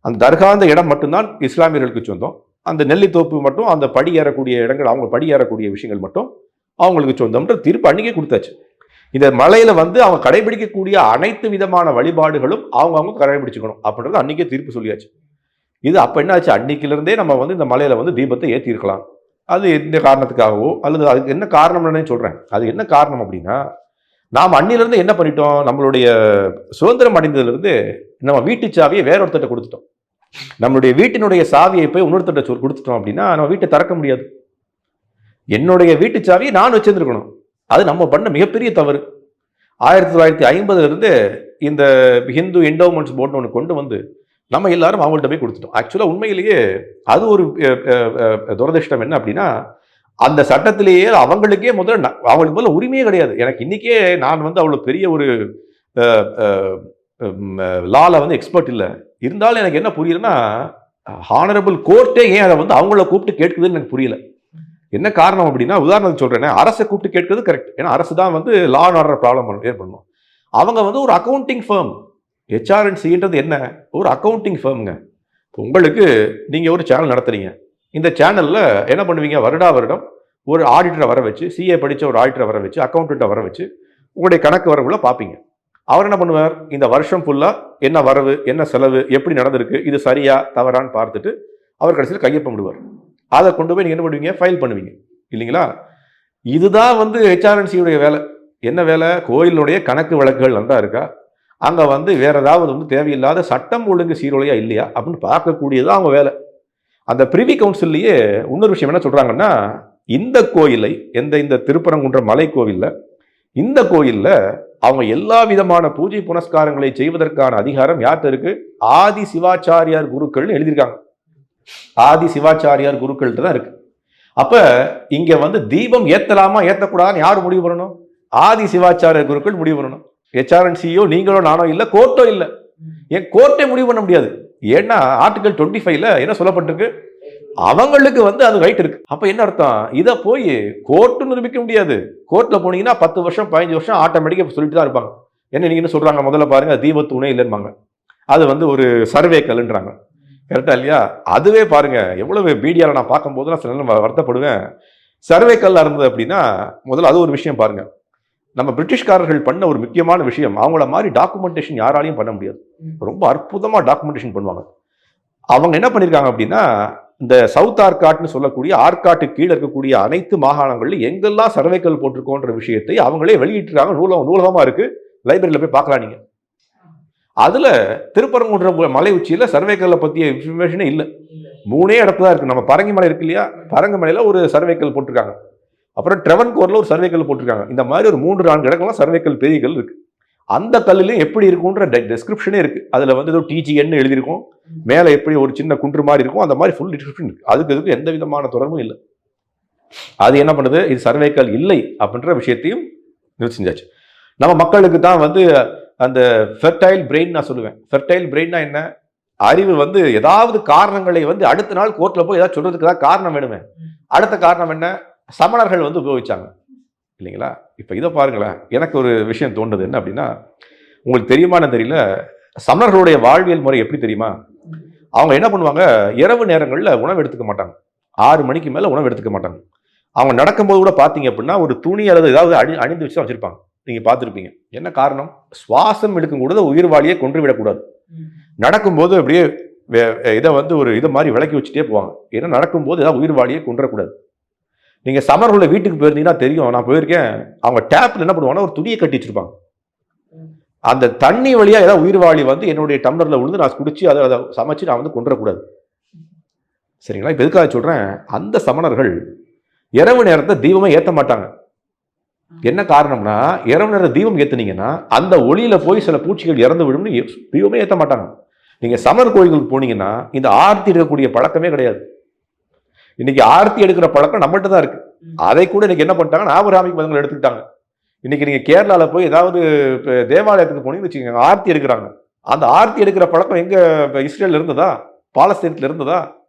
Speaker 1: அந்த தர்காந்த இடம் மட்டும்தான் இஸ்லாமியர்களுக்கு சொந்தம், அந்த நெல்லித்தோப்பு மட்டும், அந்த படி ஏறக்கூடிய இடங்கள், அவங்க படி ஏறக்கூடிய விஷயங்கள் மட்டும் அவங்களுக்கு சொந்தம்ன்ற தீர்ப்பு அன்னைக்கே கொடுத்தாச்சு. இந்த மலையில வந்து அவங்க கடைபிடிக்கக்கூடிய அனைத்து விதமான வழிபாடுகளும் அவங்க கடைபிடிச்சுக்கணும் அப்படின்றது அன்னைக்கே தீர்ப்பு சொல்லியாச்சு. இது அப்ப என்ன ஆச்சு, அன்னைக்குல இருந்தே நம்ம வந்து இந்த மலையில வந்து தீபத்தை ஏற்றி இருக்கலாம். அது எந்த காரணத்துக்காகவோ அல்லது அதுக்கு என்ன காரணம்னு சொல்றேன். அது என்ன காரணம் அப்படின்னா, நாம் அன்னிலிருந்து என்ன பண்ணிட்டோம், நம்மளுடைய சுதந்திரம் அடைந்ததுலேருந்து நம்ம வீட்டு சாவியை வேற ஒருத்தட்ட கொடுத்துட்டோம். நம்மளுடைய வீட்டினுடைய சாவியை போய் இன்னொருத்தட்ட கொடுத்துட்டோம் அப்படின்னா நம்ம வீட்டை திறக்க முடியாது. என்னுடைய வீட்டு சாவியை நான் வச்சிருந்துருக்கணும். அது நம்ம பண்ண மிகப்பெரிய தவறு. 1950 இருந்து இந்த ஹிந்து என்டோமெண்ட்ஸ் போர்டு ஒன்று கொண்டு வந்து நம்ம எல்லாரும் அவங்கள்ட்ட போய் கொடுத்துட்டோம். ஆக்சுவலாக உண்மையிலேயே அது ஒரு துரதிர்ஷ்டம். என்ன அப்படின்னா, அந்த சட்டத்திலேயே அவங்களுக்கே அவங்களுக்கு முதல்ல உரிமையே கிடையாது. எனக்கு இன்னைக்கே நான் வந்து அவ்வளோ பெரிய ஒரு லால வந்து எக்ஸ்பர்ட் இல்லை. இருந்தாலும் எனக்கு என்ன புரியலன்னா, ஹானரபிள் கோர்ட்டே ஏன் அதை வந்து அவங்கள கூப்பிட்டு கேட்குதுன்னு எனக்கு புரியல. என்ன காரணம் அப்படின்னா, உதாரணத்துக்கு சொல்றேன், அரசை கூப்பிட்டு கேட்கிறது கரெக்ட். ஏன்னா அரசு தான் வந்து லா அண்ட் ஆர்டர் ப்ராப்ளம் ஏற்படணும். அவங்க வந்து ஒரு அக்கௌண்டிங் ஃபர்ம். HRNCன்றது என்ன, ஒரு அக்கௌண்டிங் ஃபர்முங்க. உங்களுக்கு நீங்க ஒரு சேனல் நடத்துறீங்க. இந்த சேனல்ல என்ன பண்ணுவீங்க, வருடம் ஒரு ஆடிட்டரை வர வச்சு, CA படிச்ச ஒரு ஆடிட்டரை வர வச்சு, அக்கௌண்டண்ட்டை வர வச்சு உங்களுடைய கணக்கு வரவுல பார்ப்பீங்க. அவர் என்ன பண்ணுவார், இந்த வருஷம் ஃபுல்லா என்ன வரவு என்ன செலவு எப்படி நடந்திருக்கு, இது சரியா தவறான்னு பார்த்துட்டு அவர் கடைசியில் கையொப்பம் விடுவார். அதை கொண்டு போய் நீங்க என்ன பண்ணுவீங்க, ஃபைல் பண்ணுவீங்க இல்லைங்களா. இதுதான் வந்து ஹெச்ஆர்என்சியுடைய வேலை. என்ன வேலை? கோயிலுடைய கணக்கு வழக்குகள் நல்லா இருக்கா, அங்க வந்து வேற ஏதாவது வந்து தேவையில்லாத சட்டம் ஒழுங்கு சீரொழியா இல்லையா அப்படின்னு பார்க்கக்கூடியது அவங்க வேலை. அந்த பிரிவி கவுன்சில்லையே இன்னொரு விஷயம் என்ன சொல்றாங்கன்னா, இந்த கோயிலை இந்த திருப்பரங்குன்ற மலை கோவில்ல இந்த கோயில்ல அவங்க எல்லா விதமான பூஜை புனஸ்காரங்களை செய்வதற்கான அதிகாரம் யார்கிட்ட இருக்கு? ஆதி சிவாச்சாரியார் குருக்கள் எழுதியிருக்காங்க. ஆதி சிவாச்சாரியார் குருக்கள்கிட்ட தான் இருக்கு. அப்ப இங்க வந்து தீபம் ஏத்தலாமா ஏத்தக்கூடாதுன்னு யார் முடிவு பண்ணணும்? ஆதி சிவாச்சாரியார் குருக்கள் முடிவு பண்ணணும். ஹெச்ஆர்என்சியோ நீங்களோ நானோ இல்ல, கோர்ட்டோ இல்ல. ஏன் கோர்ட்டே முடிவு பண்ண முடியாது? ஏன்னா ஆர்டிகல் 25ல என்ன சொல்லப்பட்டிருக்கு? அவங்களுக்கு வந்து அது ரைட் இருக்கு. அப்ப என்ன அர்த்தம்? இதை போய் கோர்ட்டு நிரூபிக்க முடியாது. கோர்ட்ல போனீங்கன்னா 10 வருஷம் 15 வருஷம் ஆட்டோமேட்டிக்கா சொல்லிட்டு தான் இருப்பாங்க. என்ன நீங்க என்ன சொல்றாங்க? முதல்ல பாருங்க, தீபத்துணை இல்லைன்பாங்க. அது வந்து ஒரு சர்வே கல்லுன்றாங்க. கரெக்டா இல்லையா? அதுவே பாருங்க, எவ்வளவு மீடியாவில் நான் பார்க்கும்போது நான் சில நேரம் வருத்தப்படுவேன். சர்வே கல்லா இருந்தது அப்படின்னா முதல்ல அது ஒரு விஷயம் பாருங்க. நம்ம பிரிட்டிஷ்காரர்கள் பண்ண ஒரு முக்கியமான விஷயம், அவங்கள மாதிரி டாக்குமெண்டேஷன் யாராலையும் பண்ண முடியாது. ரொம்ப அற்புதமா டாக்குமெண்டேஷன் பண்ணுவாங்க. அவங்க என்ன பண்ணிருக்காங்க அப்படின்னா, இந்த சவுத் ஆர்காட்னு சொல்லக்கூடிய ஆர்காட்டு கீழே இருக்கக்கூடிய அனைத்து மாகாணங்கள்ல எங்கெல்லாம் சர்வேக்கல் போட்டிருக்கோன்ற விஷயத்தை அவங்களே வெளியிட்டிருக்காங்க. நூலகமா இருக்கு, லைப்ரரியில போய் பார்க்கலாம் நீங்க. அதுல திருப்பரங்குன்ற மலை உச்சியில சர்வேக்கல்ல பத்திய இன்ஃபர்மேஷனே இல்லை. 3 இடத்துல தான் இருக்கு. நம்ம பரங்கி மலை இருக்கு இல்லையா, பரங்கி மலையில ஒரு சர்வேக்கல் போட்டிருக்காங்க. அப்புறம் ட்ரெவன்கோர்ல ஒரு சர்வேக்கல் போட்டிருக்காங்க. இந்த மாதிரி ஒரு 3-4 இடங்கள்லாம் சர்வேக்கல் பெரிய கல் இருக்கு. அந்த கல்லுலையும் எப்படி இருக்குன்ற டெஸ்கிரிப்ஷனே இருக்கு. அதுல வந்து ஏதோ டிஜிஎன் எழுதியிருக்கும், மேல எப்படி ஒரு சின்ன குன்று மாதிரி இருக்கும், அந்த மாதிரி ஃபுல் டிஸ்கிரிப்ஷன் இருக்கு. அதுக்கு எந்த விதமான தொடர்பும் இல்லை. அது என்ன பண்ணுது? இது சர்வேக்கல் இல்லை அப்படின்ற விஷயத்தையும் நிறுத்தி செஞ்சாச்சு. நம்ம மக்களுக்கு தான் வந்து அந்த ஃபெர்டைல் பிரெயின் நான் சொல்லுவேன். ஃபெர்டைல் பிரெயின்னா என்ன? அறிவு வந்து ஏதாவது காரணங்களை வந்து அடுத்த நாள் கோர்ட்ல போய் ஏதாவது சொல்றதுக்கு தான் காரணம் வேணுமே. அடுத்த காரணம் என்ன? சமணர்கள் வந்து உபயோகிச்சாங்க இல்லைங்களா? இப்ப இதை பாருங்களேன். எனக்கு ஒரு விஷயம் தோன்றது என்ன அப்படின்னா, உங்களுக்கு தெரியுமான்னு தெரியல, சமணர்களுடைய வாழ்வியல் முறை எப்படி தெரியுமா? அவங்க என்ன பண்ணுவாங்க? இரவு நேரங்கள்ல உணவு எடுத்துக்க மாட்டாங்க. 6 மணிக்கு மேல உணவு எடுத்துக்க மாட்டாங்க. அவங்க நடக்கும்போது கூட பாத்தீங்க அப்படின்னா ஒரு துணி அல்லது ஏதாவது அணிந்து வச்சு வச்சிருப்பாங்க. நீங்க பார்த்துருப்பீங்க. என்ன காரணம்? சுவாசம் எடுக்கும் கூட உயிர் வாழியை கொன்று விடக்கூடாது. நடக்கும்போது அப்படியே இதை வந்து ஒரு இதை மாதிரி விளக்கி வச்சுட்டே போவாங்க. ஏன்னா நடக்கும்போது ஏதாவது உயிர் வாழியை கொன்றக்கூடாது. நீங்க சமணர்களோட வீட்டுக்கு போயிருந்தீங்கன்னா தெரியும், நான் போயிருக்கேன். அவங்க டேப்ல என்ன பண்ணுவாங்கன்னா ஒரு துணியை கட்டி வச்சிருப்பாங்க. அந்த தண்ணி வழியா ஏதாவது உயிர் வாழி வந்து என்னுடைய டம்ளர்ல விழுந்து நான் குடிச்சு அதை சமைச்சு நான் வந்து கொன்றக்கூடாது. சரிங்களா? இப்ப எதுக்காக சொல்றேன்? அந்த சமணர்கள் இரவு நேரத்தை தீபமே ஏற்ற மாட்டாங்க. என்ன காரணம்னா, இரவு நேரம் தீபம் ஏத்துனீங்கன்னா அந்த ஒளியில போய் சில பூச்சிகள் இறந்து விடும்னு தீபமே ஏற்ற மாட்டாங்க. நீங்க சமணர் கோயில்களுக்கு போனீங்கன்னா இந்த ஆர்த்தி எடுக்கக்கூடிய பழக்கமே கிடையாது. இன்னைக்கு ஆர்த்தி எடுக்கிற பழக்கம் நம்மகிட்ட தான் இருக்கு. அதை கூட இன்னைக்கு என்ன பண்ணிட்டாங்க? ஆபிரகாமிக் மதங்கள் எடுத்துக்கிட்டாங்க. இன்னைக்கு நீங்க கேரளால போய் ஏதாவது தேவாலயத்துக்கு போனீங்கன்னு வச்சுக்கோங்க, ஆர்த்தி எடுக்கிறாங்க. அந்த ஆர்த்தி எடுக்கிற பழக்கம் எங்க இஸ்ரேல் இருந்ததா, பாலஸ்தீனத்துல இருந்ததா,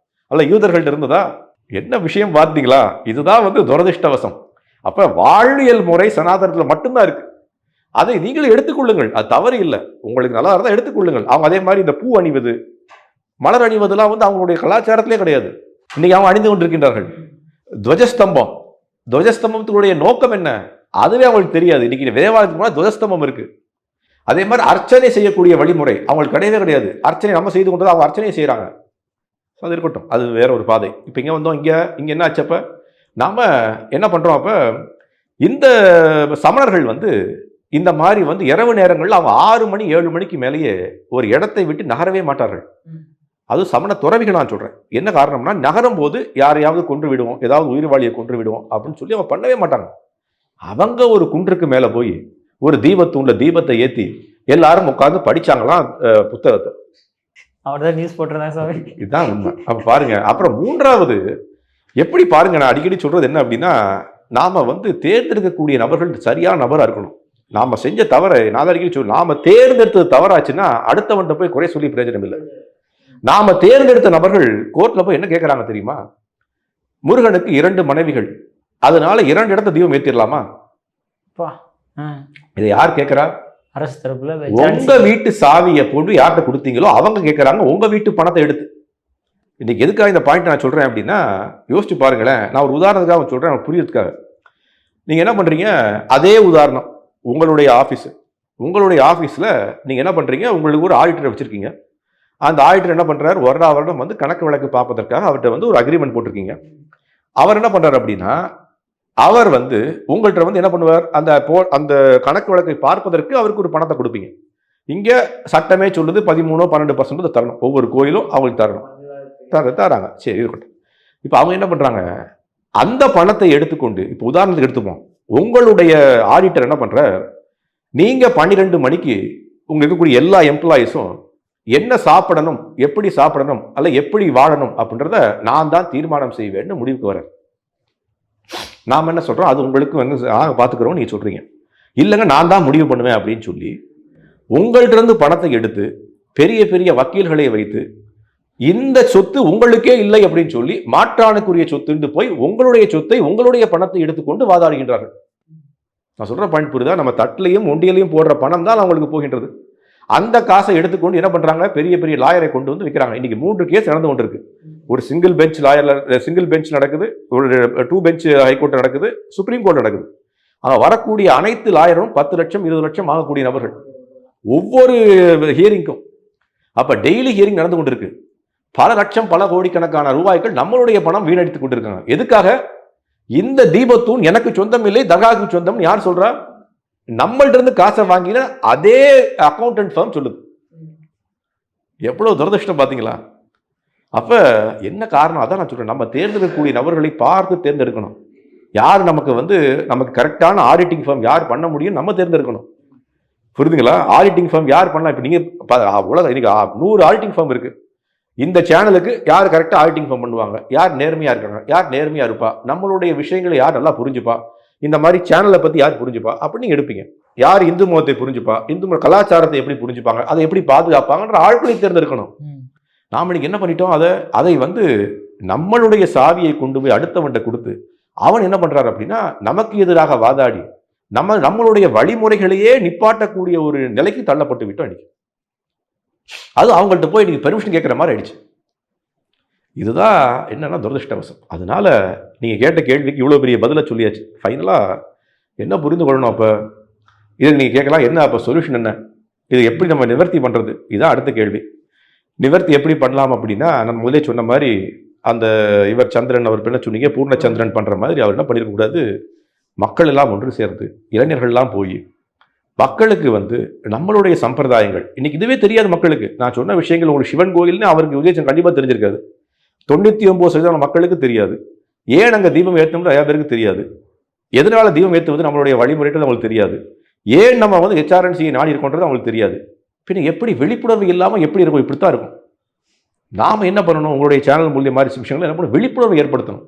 Speaker 1: அல்ல யூதர்கள்ட்ட இருந்ததா? என்ன விஷயம் பார்த்தீங்களா? இதுதான் வந்து துரதிருஷ்டவசம். அப்ப வாழ்வியல் முறை சனாதனத்துல மட்டும்தான் இருக்கு. அதை நீங்களும் எடுத்துக்கொள்ளுங்கள், அது தவறு இல்லை. உங்களுக்கு நல்லா இருந்தால் எடுத்துக்கொள்ளுங்கள். அவங்க அதே மாதிரி இந்த பூ அணிவது, மலர் அணிவதெல்லாம் வந்து அவங்களுடைய கலாச்சாரத்திலே கிடையாது. இன்னைக்கு அவங்க அணிந்து கொண்டிருக்கின்றார்கள். துவஜஸ்தம்பம், துவஜஸ்தம்பத்துடைய நோக்கம் என்ன? அதுவே அவங்களுக்கு தெரியாது. இன்னைக்கு தேவாலயத்துக்கு போனால் துவஜஸ்தம்பம் இருக்கு. அதே மாதிரி அர்ச்சனை செய்யக்கூடிய வழிமுறை அவங்களுக்கு கிடையவே கிடையாது. அர்ச்சனை நம்ம செய்து கொண்டு அவங்க அர்ச்சனையை செய்யறாங்க. அது இருக்கட்டும், அது வேற ஒரு பாதை. இப்ப இங்க வந்தோம். இங்க என்ன ஆச்சப்ப நாம என்ன பண்றோம்? அப்ப இந்த சமணர்கள் வந்து இந்த மாதிரி வந்து இரவு நேரங்கள்ல அவங்க 6 மணி 7 மணிக்கு மேலேயே ஒரு இடத்தை விட்டு நகரவே மாட்டார்கள். அது சமண துறவிகள் நான் சொல்றேன். என்ன காரணம்னா, நகரும் போது யாரையாவது கொன்று விடுவோம், ஏதாவது உயிர் வாழியை கொன்று விடுவோம் அப்படின்னு சொல்லி அவங்க பண்ணவே மாட்டாங்க. அவங்க ஒரு குன்றுக்கு மேல போய் ஒரு தீபத்தூண்ல தீபத்தை ஏத்தி எல்லாரும் உட்கார்ந்து படிச்சாங்களாம் புத்தகத்தை.
Speaker 2: அவர்தான் நியூஸ் போட்டிருந்தாங்க சாமி. இதுதான்
Speaker 1: உண்மை. அப்ப பாருங்க. அப்புறம் 3வது எப்படி பாருங்க, நான் அடிக்கடி சொல்றது என்ன அப்படின்னா, நாம வந்து தேர்ந்தெடுக்கக்கூடிய நபர்கள் சரியான நபரா இருக்கணும். நாம செஞ்ச தவறை நான் அடிக்கடி சொல்ல, நாம தேர்ந்தெடுத்தது தவறாச்சுன்னா அடுத்தவன்ட்ட போய் குறை சொல்லி பிரயோஜனம் இல்லை. நாம தேர்ந்தெடுத்த நபர்கள் கோர்ட்ல போய் என்ன கேட்கறாங்க தெரியுமா? முருகனுக்கு 2 மனைவிகள், அதனால 2 இடத்த தீபம் ஏத்திடலாமா? இதை யார் கேட்கிறா?
Speaker 2: அரசு தரப்புல.
Speaker 1: உங்க வீட்டு சாவியை போட்டு யார்கிட்ட கொடுத்தீங்களோ அவங்க கேட்கறாங்க, உங்க வீட்டு பணத்தை எடுத்து. இன்னைக்கு எதுக்காக இந்த பாயிண்ட் நான் சொல்றேன் அப்படின்னா, யோசிச்சு பாருங்களேன். நான் ஒரு உதாரணத்துக்காக சொல்றேன், புரியுறதுக்காக. நீங்க என்ன பண்றீங்க? அதே உதாரணம், உங்களுடைய ஆபீஸ்ல நீங்க என்ன பண்றீங்க? உங்களுக்கு ஒரு ஆடிட்டரை வச்சிருக்கீங்க. அந்த ஆடிட்டர் என்ன பண்றாரு? வருடம் வந்து கணக்கு வழக்கு பார்ப்பதற்காக அவர்கிட்ட வந்து ஒரு அக்ரிமெண்ட் போட்டிருக்கீங்க. அவர் என்ன பண்றாரு அப்படின்னா, அவர் வந்து உங்கள்கிட்ட வந்து என்ன பண்ணுவார், அந்த கணக்கு வழக்கை பார்ப்பதற்கு அவருக்கு ஒரு பணத்தை கொடுப்பீங்க. இங்க சட்டமே சொல்லுது 13-12% தரணும். ஒவ்வொரு கோயிலும் அவங்களுக்கு தரணும். தராங்க. சரி இருக்கட்டும். இப்ப அவங்க என்ன பண்றாங்க, அந்த பணத்தை எடுத்துக்கொண்டு, இப்ப உதாரணத்துக்கு எடுத்துப்போம், உங்களுடைய ஆடிட்டர் என்ன பண்ற, நீங்க 12 மணிக்கு உங்க இருக்கக்கூடிய எல்லா எம்ப்ளாயிஸும் என்ன சாப்பிடணும், எப்படி சாப்பிடணும், அல்ல எப்படி வாழணும் அப்படின்றத நான் தான் தீர்மானம் செய்வேன்னு முடிவுக்கு வரேன். நாம என்ன சொல்றோம், அது உங்களுக்கு வந்து பாத்துக்கிறோம் நீங்க சொல்றீங்க. இல்லைங்க நான் தான் முடிவு பண்ணுவேன் அப்படின்னு சொல்லி உங்கள்ட்ட இருந்து பணத்தை எடுத்து பெரிய பெரிய வக்கீல்களை வைத்து இந்த சொத்து உங்களுக்கே இல்லை அப்படின்னு சொல்லி மாற்றானுக்குரிய சொத்து போய் உங்களுடைய சொத்தை உங்களுடைய பணத்தை எடுத்துக்கொண்டு வாதாடுகின்றார்கள். நான் சொல்ற பாயிண்ட் புரியுதா? நம்ம தட்டிலையும் ஒண்டியிலையும் போடுற பணம் தான் அவங்களுக்கு போகின்றது. அந்த காசை எடுத்துக்கொண்டு என்ன பண்றாங்க, பெரிய பெரிய லாயரை கொண்டு வந்து விற்கிறாங்க. இன்னைக்கு 3 கேஸ் நடந்து கொண்டு இருக்கு. ஒரு சிங்கிள் பெஞ்ச் நடக்குது, ஒரு 2 பெஞ்ச் ஹைகோர்ட் நடக்குது, சுப்ரீம் கோர்ட் நடக்குது. அங்க வரக்கூடிய அனைத்து லாயரும் 10 லட்சம் 20 லட்சம் ஆகக்கூடிய நபர்கள் ஒவ்வொரு ஹியரிங்கும். அப்ப டெய்லி ஹியரிங் நடந்து கொண்டிருக்கு. பல லட்சம் பல கோடிக்கணக்கான ரூபாய்கள் நம்மளுடைய பணம் வீணடித்துக் கொண்டிருக்காங்க. எதுக்காக? இந்த தீபத்தூண் எனக்கு சொந்தம் இல்லை, தர்காவுக்கு சொந்தம் யார் சொல்றா? நம்மள்ட்ட இருந்து காசை வாங்கின அதே அக்கௌண்டன்ட் ஃபர்ம் சொல்லுது. எவ்வளவு துரதிருஷ்டம் பாத்தீங்களா? அப்ப என்ன காரணம்? அதான் நான் சொல்றேன், நம்ம தேர்ந்தெடுக்கக்கூடிய நபர்களை பார்த்து தேர்ந்தெடுக்கணும். யார் நமக்கு கரெக்டான ஆடிட்டிங் ஃபர்ம் யார் பண்ண முடியும் நம்ம தேர்ந்தெடுக்கணும். புரியுதுங்களா? ஆடிட்டிங் ஃபர்ம் யார் பண்ணலாம்? இப்ப நீங்க இன்னைக்கு 100 ஆடிட்டிங் ஃபர்ம் இருக்கு. இந்த சேனலுக்கு யார் கரெக்டா ஆடிட்டிங் ஃபர்ம் பண்ணுவாங்க, யார் நேர்மையா இருக்காங்க, யார் நேர்மையா இருப்பா, நம்மளுடைய விஷயங்களை யார் நல்லா புரிஞ்சுப்பா, இந்த மாதிரி சேனலை பத்தி யார் புரிஞ்சுப்பா அப்படின்னு நீங்க எடுப்பீங்க. யார் இந்து மதத்தை புரிஞ்சுப்பா, இந்து கலாச்சாரத்தை எப்படி புரிஞ்சுப்பாங்க, அதை எப்படி பாதுகாப்பாங்கன்ற ஆட்களை தேர்ந்தெடுக்கணும். நாம இன்னைக்கு என்ன பண்ணிட்டோம், அதை நம்மளுடைய சாவியை கொண்டு போய் அடுத்தவன்கிட்ட கொடுத்து அவன் என்ன பண்றாரு அப்படின்னா நமக்கு எதிராக வாதாடி நம்மளுடைய வழிமுறைகளையே நிப்பாட்டக்கூடிய ஒரு நிலைக்கு தள்ளப்பட்டு விட்டோம். இன்னைக்கு அது அவங்கள்ட்ட போய் நீங்க பெர்மிஷன் கேட்கிற மாதிரி ஆயிடுச்சு. இதுதான் என்னன்னா துரதிருஷ்டவசம். அதனால நீங்க கேட்ட கேள்விக்கு இவ்வளவு பெரிய பதில சொல்லியாச்சு. ஃபைனலா என்ன புரிந்து கொள்ளணும், அப்ப இது நீங்க கேட்கலாம், என்ன அப்ப சொல்யூஷன் என்ன, இது எப்படி நம்ம நிவர்த்தி பண்றது? இதுதான் அடுத்த கேள்வி. நிவர்த்தி எப்படி பண்ணலாம் அப்படின்னா, நம்ம முதலே சொன்ன மாதிரி அந்த இவர் சந்திரன் அவர் என்ன சொன்னீங்க, பூர்ணச்சந்திரன் பண்ற மாதிரி அவர் என்ன பண்ணிருக்க கூடாது, மக்கள் எல்லாம் ஒன்று சேர்ந்து இளைஞர்கள் எல்லாம் போய் மக்களுக்கு நம்மளுடைய சம்பிரதாயங்கள் இன்னைக்கு இதுவே தெரியாது மக்களுக்கு. நான் சொன்ன விஷயங்கள் உங்களுக்கு சிவன் கோயில்னு அவருக்கு உதயம் கண்டிப்பா தெரிஞ்சிருக்காது. 99% மக்களுக்கு தெரியாது. ஏன் அங்க தீபம் ஏற்றணும் நிறைய பேருக்கு தெரியாது. எதனால தீபம் ஏற்றுவது நம்மளுடைய வழிமுறைகள் அவங்களுக்கு தெரியாது. ஏன் நம்ம HRNC நாடி இருக்கோன்றது அவங்களுக்கு தெரியாது. பின்ன எப்படி விழிப்புணர்வு இல்லாம எப்படி இருக்கும்? இப்படித்தான் இருக்கும். நாம என்ன பண்ணணும், உங்களுடைய சேனல் மூலியம் மாதிரி விஷயங்களை என்ன பண்ணணும், விழிப்புணர்வு ஏற்படுத்தணும்.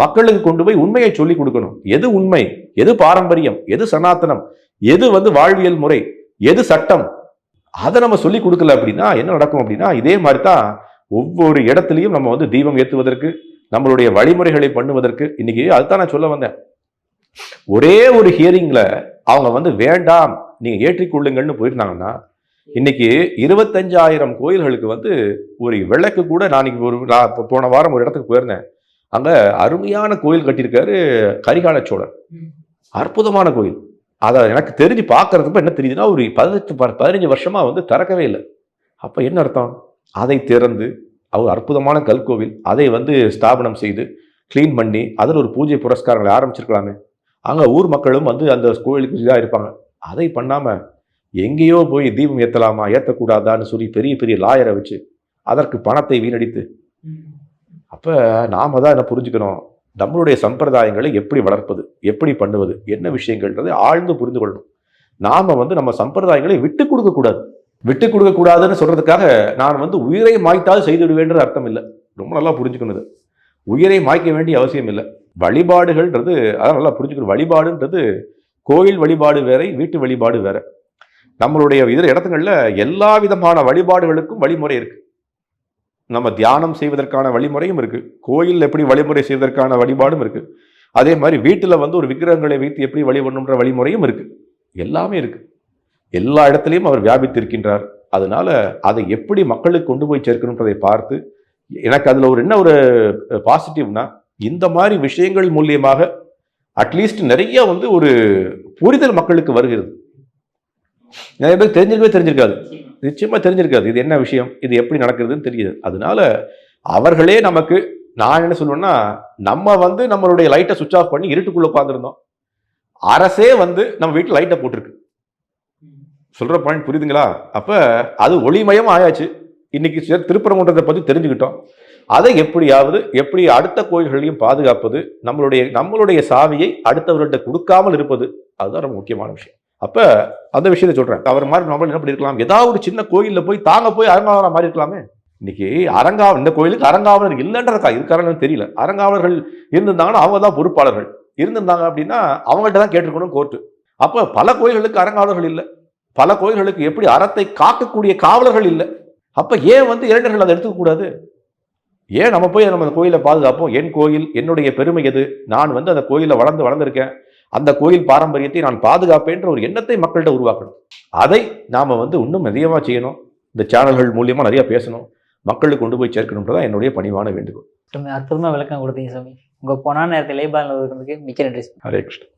Speaker 1: மக்களுக்கு கொண்டு போய் உண்மையை சொல்லிக் கொடுக்கணும். எது உண்மை, எது பாரம்பரியம், எது சனாத்தனம், எது வாழ்வியல் முறை, எது சட்டம், அதை நம்ம சொல்லிக் கொடுக்கல அப்படின்னா என்ன நடக்கும் அப்படின்னா, இதே மாதிரி தான் ஒவ்வொரு இடத்துலையும் நம்ம தீபம் ஏற்றுவதற்கு நம்மளுடைய வழிமுறைகளை பண்ணுவதற்கு இன்னைக்கு அதுதான் நான் சொல்ல வந்தேன். ஒரே ஒரு ஹியரிங்ல அவங்க வேண்டாம் நீங்க ஏற்றிக்கொள்ளுங்கள்னு போயிருந்தாங்கன்னா இன்னைக்கு 25,000 கோயில்களுக்கு ஒரு விளக்கு கூட நான் போன வாரம் ஒரு இடத்துக்கு போயிருந்தேன். அங்க அருமையான கோயில் கட்டியிருக்காரு கரிகால சோழர். அற்புதமான கோயில். அதை எனக்கு தெரிஞ்சு பார்க்கறதுக்கு என்ன தெரியுதுன்னா, ஒரு 15 வருஷமா திறக்கவே இல்லை. அப்ப என்ன அர்த்தம்? அதை திறந்து அவர் அற்புதமான கல்கோவில் அதை ஸ்தாபனம் செய்து கிளீன் பண்ணி அதில் ஒரு பூஜை புரஸ்காரங்களை ஆரம்பிச்சிருக்கலாமே. அங்க ஊர் மக்களும் அந்த கோயிலுக்கு இதாக இருப்பாங்க. அதை பண்ணாம எங்கேயோ போய் தீபம் ஏற்றலாமா ஏற்றக்கூடாதான்னு சொல்லி பெரிய பெரிய லாயரை வச்சு அதற்கு பணத்தை வீணடித்து, அப்ப நாம தான் என்ன புரிஞ்சுக்கணும், நம்மளுடைய சம்பிரதாயங்களை எப்படி வளர்ப்பது, எப்படி பண்ணுவது, என்ன விஷயங்கள்ன்றதை ஆழ்ந்து புரிந்து கொள்ளணும். நாம நம்ம சம்பிரதாயங்களை விட்டு கொடுக்க கூடாது. விட்டு கொடுக்க கூடாதுன்னு சொல்றதுக்காக நான் உயிரை மாய்த்தால் செய்து விடுவேன்ற அர்த்தம் இல்லை. ரொம்ப நல்லா புரிஞ்சுக்கணும். உயிரை மாய்க்க வேண்டிய அவசியம் இல்லை. வழிபாடுகள்ன்றது அதான் நல்லா புரிஞ்சுக்கணும். வழிபாடுன்றது கோயில் வழிபாடு வேற, வீட்டு வழிபாடு வேற. நம்மளுடைய இதர இடத்துங்கள்ல எல்லா விதமான வழிபாடுகளுக்கும் வழிமுறை இருக்கு. நம்ம தியானம் செய்வதற்கான வழிமுறையும் இருக்கு, கோயில் எப்படி வழிமுறை செய்வதற்கான வழிபாடும் இருக்கு, அதே மாதிரி வீட்டுல ஒரு விக்கிரகங்களை வைத்து எப்படி வழிபடணுன்ற வழிமுறையும் இருக்கு. எல்லாமே இருக்கு. எல்லா இடத்துலையும் அவர் வியாபித்திருக்கின்றார். அதனால அதை எப்படி மக்களுக்கு கொண்டு போய் சேர்க்கணுன்றதை பார்த்து எனக்கு அதுல என்ன ஒரு பாசிட்டிவ்னா, இந்த மாதிரி விஷயங்கள் மூலியமாக அட்லீஸ்ட் நிறைய ஒரு புரிதல் மக்களுக்கு வருகிறது. நிறைய பேர் தெரிஞ்சிருக்காது, நிச்சயமா தெரிஞ்சிருக்காது இது என்ன விஷயம், இது எப்படி நடக்குதுன்னு தெரியுது. அதனால அவர்களே நமக்கு நான் என்ன சொல்லுவேன்னா, நம்ம வந்து நம்மளுடைய லைட்டை சுவிட்ச் ஆஃப் பண்ணி இருட்டுக்குள்ள உட்காந்துருந்தோம். அரசே வந்து நம்ம வீட்டில் லைட்டை போட்டிருக்கு. சொல்ற பாயிண்ட் புரியுதுங்களா? அப்ப அது ஒளிமயம் ஆயாச்சு. இன்னைக்கு திருப்பரங்குன்றத்தை பத்தி தெரிஞ்சுக்கிட்டோம். அதை எப்படி அடுத்த கோயில்களையும் பாதுகாப்பது, நம்மளுடைய சாவியை அடுத்தவர்கிட்ட கொடுக்காமல் இருப்பது, அதுதான் ரொம்ப முக்கியமான விஷயம். அப்ப அந்த விஷயத்தை சொல்றேன். அவர் மாதிரி நம்ம என்ன பண்ணிருக்கலாம், ஏதாவது ஒரு சின்ன கோயில்ல போய் அரங்காவலரா மாறி இருக்கலாமே. இன்னைக்கு இந்த கோயிலுக்கு அரங்காவலர் இல்லைன்றதா இருக்காருன்னு தெரியல. அரங்காவலர்கள் இருந்திருந்தாங்கன்னா அவங்க தான் பொறுப்பாளர்கள். இருந்திருந்தாங்க அப்படின்னா அவங்கள்ட்ட தான் கேட்டிருக்கணும் கோர்ட்டு. அப்ப பல கோயில்களுக்கு அரங்காவலர்கள் இல்லை. பல கோயில்களுக்கு எப்படி அறத்தை காக்கக்கூடிய காவலர்கள் இல்லை. அப்ப ஏன் வந்து இளைஞர்கள் அதை எடுத்துக்க கூடாது? ஏன் நம்ம போய் நம்ம அந்த கோயிலை பாதுகாப்போம்? என் கோயில், என்னுடைய பெருமை எது? நான் வந்து அந்த கோயில வளர்ந்திருக்கேன். அந்த கோயில் பாரம்பரியத்தை நான் பாதுகாப்பேன்ற ஒரு எண்ணத்தை மக்கள்கிட்ட உருவாக்கணும். அதை நாம வந்து இன்னும் அதிகமா செய்யணும். இந்த சேனல்கள் மூலியமா நிறைய பேசணும். மக்களுக்கு கொண்டு போய் சேர்க்கணும்ன்றதான் என்னுடைய பணிவான வேண்டுகோள்.
Speaker 2: அற்புதமா விளக்கம் கொடுத்தீங்க சாமி. உங்க பொன்னான நேரத்தில் இளையபாலன் அவர்களுக்கு மிக்க நன்றி.
Speaker 1: ஹரே கிருஷ்ணன்.